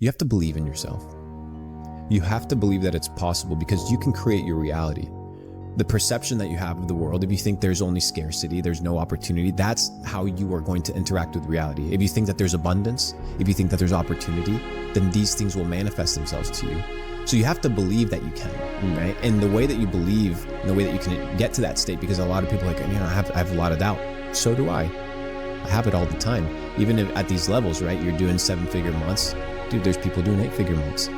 You have to believe in yourself. You have to believe that it's possible, because you can create your reality. The perception that you have of the world, if you think there's only scarcity, there's no opportunity, that's how you are going to interact with reality. If you think that there's abundance, if you think that there's opportunity, then these things will manifest themselves to you. So you have to believe that you can, right? And the way that you believe, and the way that you can get to that state, because a lot of people are like, I have a lot of doubt. So do I. I have it all the time. Even if at these levels, right? You're doing 7-figure months. Dude, there's people doing 8-figure months.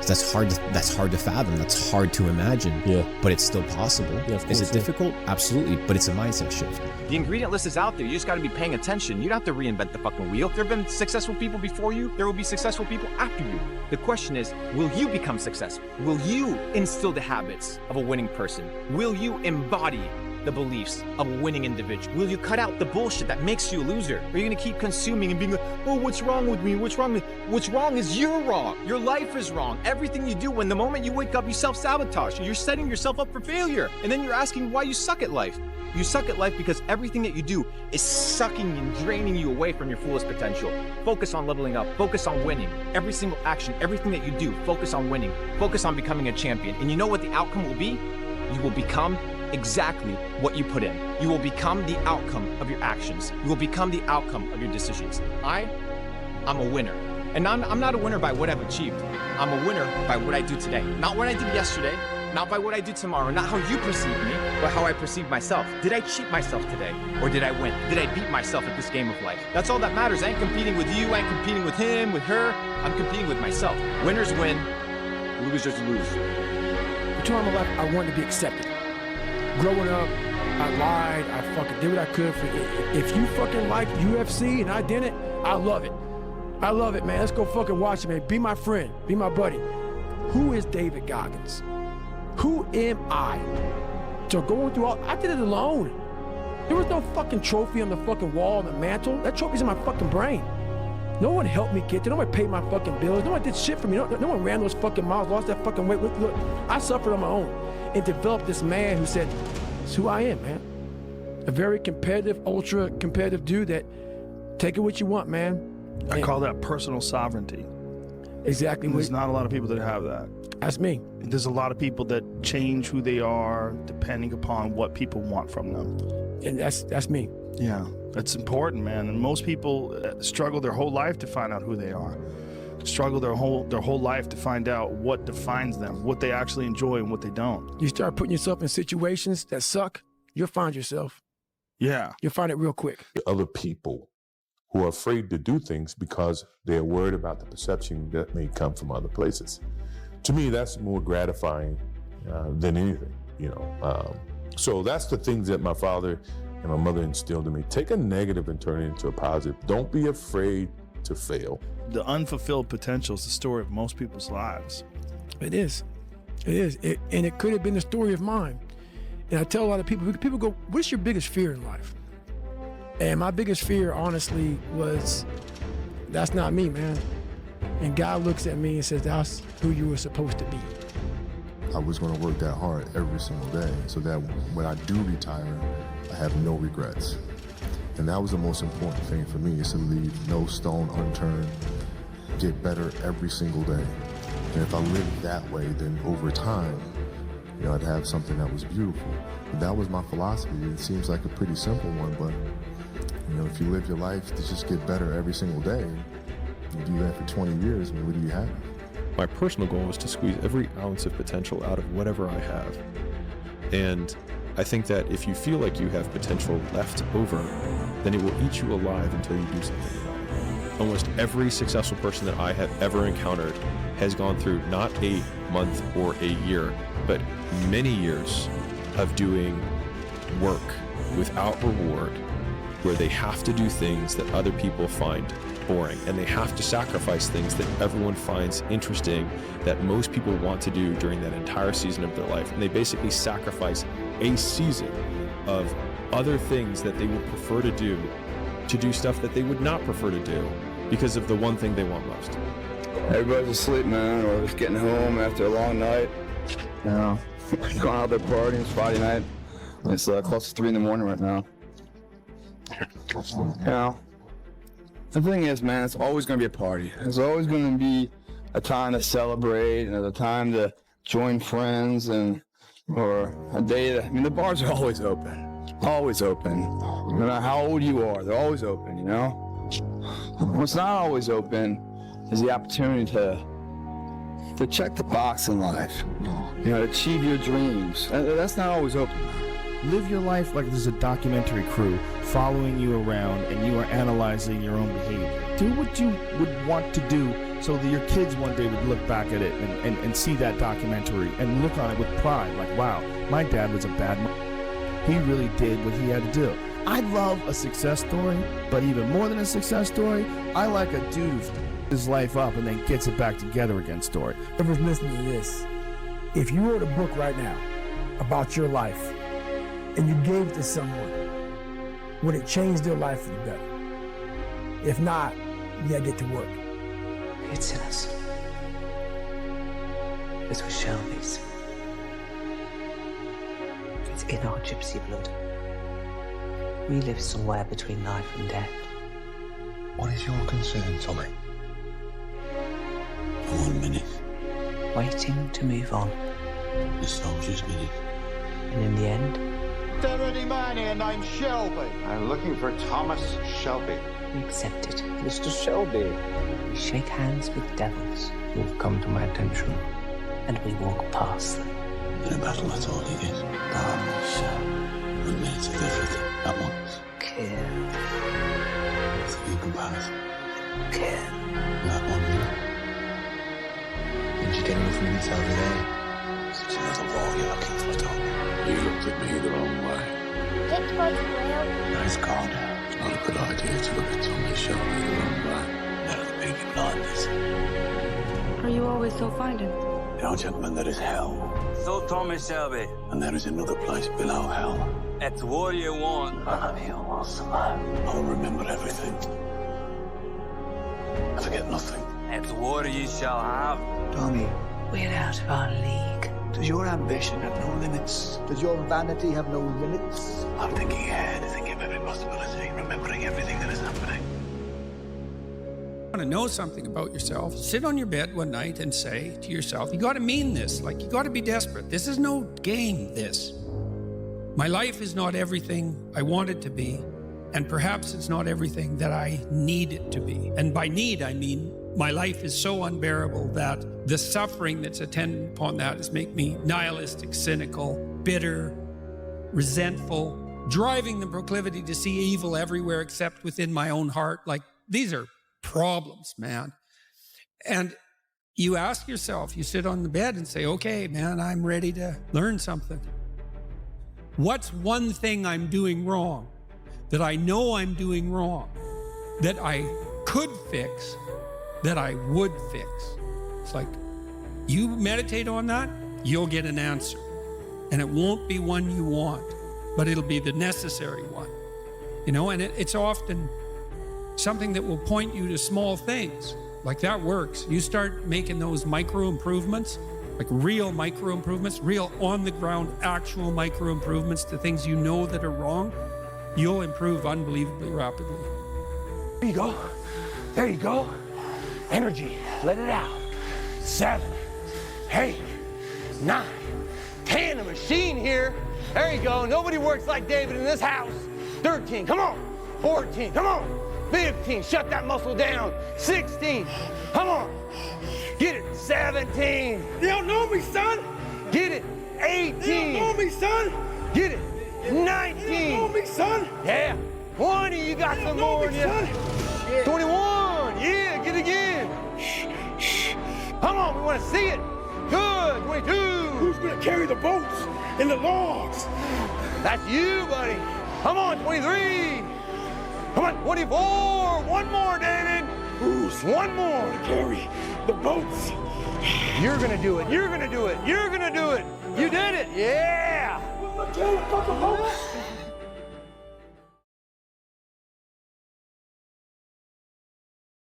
That's hard to fathom. That's hard to imagine. Yeah. But it's still possible. Yeah, of course. Is it difficult? Absolutely. But it's a mindset shift. The ingredient list is out there. You just got to be paying attention. You don't have to reinvent the fucking wheel. There have been successful people before you. There will be successful people after you. The question is, will you become successful? Will you instill the habits of a winning person? Will you embody the beliefs of a winning individual? Will you cut out the bullshit that makes you a loser? Or are you going to keep consuming and being like, oh, what's wrong with me? What's wrong with me? What's wrong is you're wrong. Your life is wrong. Everything you do, when the moment you wake up, you self-sabotage. You're setting yourself up for failure. And then you're asking why you suck at life. You suck at life because everything that you do is sucking and draining you away from your fullest potential. Focus on leveling up. Focus on winning. Every single action, everything that you do, focus on winning. Focus on becoming a champion. And you know what the outcome will be? You will become exactly what you put in. You will become the outcome of your actions. You will become the outcome of your decisions. I'm a winner. And I'm not a winner by what I've achieved. I'm a winner by what I do today. Not what I did yesterday, not by what I do tomorrow, not how you perceive me, but how I perceive myself. Did I cheat myself today? Or did I win? Did I beat myself at this game of life? That's all that matters. I ain't competing with you, I ain't competing with him, with her. I'm competing with myself. Winners win, losers lose. For too long in my life, I wanted to be accepted. Growing up, I lied, I fucking did what I could for you. If you fucking like UFC and I didn't, I love it. I love it, man. Let's go fucking watch it, man. Be my friend, be my buddy. Who is David Goggins? Who am I? So going through all, I did it alone. There was no fucking trophy on the fucking wall on the mantle. That trophy's in my fucking brain. No one helped me get there. No one paid my fucking bills. No one did shit for me. No one ran those fucking miles, lost that fucking weight. Look, I suffered on my own and developed this man who said, it's who I am, man. A very competitive, ultra competitive dude that take it what you want, man. I call that personal sovereignty. Exactly. There's not a lot of people that have that. That's me. There's a lot of people that change who they are depending upon what people want from them. And that's me. Yeah, that's important, man. And most people struggle their whole life to find out who they are. Struggle their whole life to find out what defines them, what they actually enjoy and what they don't. You start putting yourself in situations that suck, you'll find yourself. Yeah. You'll find it real quick. Other people who are afraid to do things because they're worried about the perception that may come from other places. To me, that's more gratifying than anything, you know. So that's the things that my father and my mother instilled in me. Take a negative and turn it into a positive. Don't be afraid to fail. The unfulfilled potential is the story of most people's lives. It is. It is. And it could have been the story of mine. And I tell a lot of people go, what's your biggest fear in life? And my biggest fear, honestly, was, that's not me, man. And God looks at me and says, that's who you were supposed to be. I was going to work that hard every single day so that when I do retire, I have no regrets. And that was the most important thing for me, is to leave no stone unturned, get better every single day. And if I lived that way, then over time, you know, I'd have something that was beautiful. But that was my philosophy. It seems like a pretty simple one, but you know, if you live your life to just get better every single day, you do that for 20 years, I mean, what do you have? My personal goal is to squeeze every ounce of potential out of whatever I have. And I think that if you feel like you have potential left over, then it will eat you alive until you do something about it. Almost every successful person that I have ever encountered has gone through not a month or a year, but many years of doing work without reward, where they have to do things that other people find boring, and they have to sacrifice things that everyone finds interesting, that most people want to do during that entire season of their life. And they basically sacrifice a season of other things that they would prefer to do stuff that they would not prefer to do because of the one thing they want most. Everybody's asleep, man, or just getting home after a long night. You know, going out there partying. It's Friday night. It's close to 3 in the morning right now. You know, the thing is, man, it's always going to be a party. There's always going to be a time to celebrate and a time to join friends or a day that, I mean, the bars are always open. Always open. No matter how old you are, they're always open, you know? What's not always open is the opportunity to check the box in life. You know, achieve your dreams. That's not always open. Live your life like there's a documentary crew following you around and you are analyzing your own behavior. Do what you would want to do so that your kids one day would look back at it and see that documentary and look on it with pride. Like, wow, my dad was a bad man. He really did what he had to do. I love a success story, but even more than a success story, I like a dude who his life up and then gets it back together again story. Whoever's listening to this, if you wrote a book right now about your life and you gave it to someone, would it change their life for the better? If not, you gotta get to work. It's in us. It's with Shelby's. It's in our gypsy blood. We live somewhere between life and death. What is your concern, Tommy? For 1 minute. Waiting to move on. The soldier's minute. And in the end... Is there any man here named Shelby? I'm looking for Thomas Shelby. We accept it. Mr. Shelby. We shake hands with devils who have come to my attention. And we walk past them. In a battle, that's all it is. Darkness. 1 minute of everything at once. Care. Three comparison. Care. That 1 minute. Did you get enough minutes over there? It's another war you're looking for, Tom. You looked at me the wrong way. No, it's gone. It's not a good idea to look at Tommy Shelby the wrong way. None of the Peaky Blinders. Are you always so finding? No, gentlemen, there is hell. So, Tommy Shelby. And there is another place below hell. That's what you want. None of you will survive. I will remember everything. I forget nothing. That's what you shall have. Tommy, we're out of our league. Does your ambition have no limits? Does your vanity have no limits? I'm thinking ahead, thinking of every possibility, remembering everything that is happening. Want to know something about yourself, sit on your bed one night and say to yourself, you got to mean this, like you got to be desperate. This is no game, this. My life is not everything I want it to be, and perhaps it's not everything that I need it to be. And by need, I mean my life is so unbearable that the suffering that's attendant upon that is make me nihilistic, cynical, bitter, resentful, driving the proclivity to see evil everywhere except within my own heart. Like, these are problems, man. And you ask yourself, you sit on the bed and say, okay, man, I'm ready to learn something. What's one thing I'm doing wrong that I know I'm doing wrong that I could fix, that I would fix? It's like, you meditate on that, you'll get an answer. And it won't be one you want, but it'll be the necessary one. You know, and it's often something that will point you to small things. Like, that works. You start making those micro improvements, like real micro improvements, real on the ground, actual micro improvements to things you know that are wrong, you'll improve unbelievably rapidly. There you go. There you go. Energy. Let it out. 7, 8, 9, 10. A machine here. There you go. Nobody works like David in this house. 13. Come on. 14. Come on. 15. Shut that muscle down. 16. Come on. Get it. 17. You don't know me, son. Get it. 18. You don't know me, son. Get it. 19. You don't know me, son. Yeah. 20. You got some more in you. 21. Yeah. Get it again. Come on. We want to see it. Good. 22. Who's going to carry the boats and the logs? That's you, buddy. Come on. 23. Come on, 24. One more, David. Who's one more to carry the boats? You're gonna do it. You're gonna do it. You're gonna do it. You did it. Yeah.